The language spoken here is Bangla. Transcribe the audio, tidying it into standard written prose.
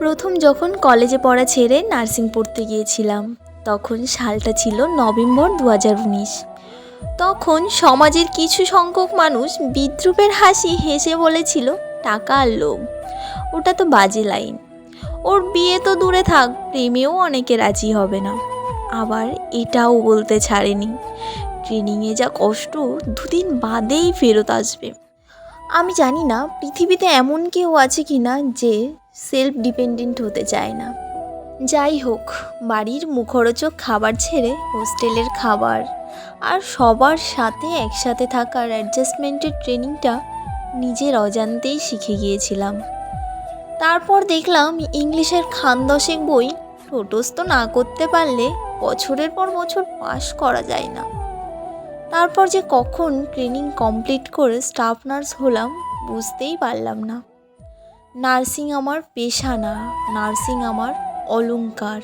প্রথম যখন কলেজে পড়া ছেড়ে নার্সিং পড়তে গিয়েছিলাম, তখন সালটা ছিল নভেম্বর 2019। তখন সমাজের কিছু সংখ্যক মানুষ বিদ্রূপের হাসি হেসে বলেছিল, টাকা আর লোভ, ওটা তো বাজে লাইন, ওর বিয়ে তো দূরে থাক, প্রেমেও অনেকে রাজি হবে না। আবার এটাও বলতে ছাড়েনি, ট্রেনিংয়ে যা কষ্ট 2 দিন বাদেই ফেরত আসবে। আমি জানি না পৃথিবীতে এমন কেউ আছে কি না যে সেলফ ডিপেন্ডেন্ট হতে চায় না। যাই হোক, বাড়ির মুখরোচক খাবার ছেড়ে হোস্টেলের খাবার আর সবার সাথে একসাথে থাকার অ্যাডজাস্টমেন্টের ট্রেনিংটা নিজের অজান্তেই শিখে গিয়েছিলাম। তারপর দেখলাম ইংলিশের খান দশেক বই ঠোঁটস্থ না করতে পারলে বছরের পর বছর পাস করা যায় না। তারপর যে কখন ট্রেনিং কমপ্লিট করে স্টাফ নার্স হলাম বুঝতেই পারলাম না। নার্সিং আমার পেশা না, নার্সিং আমার অলংকার।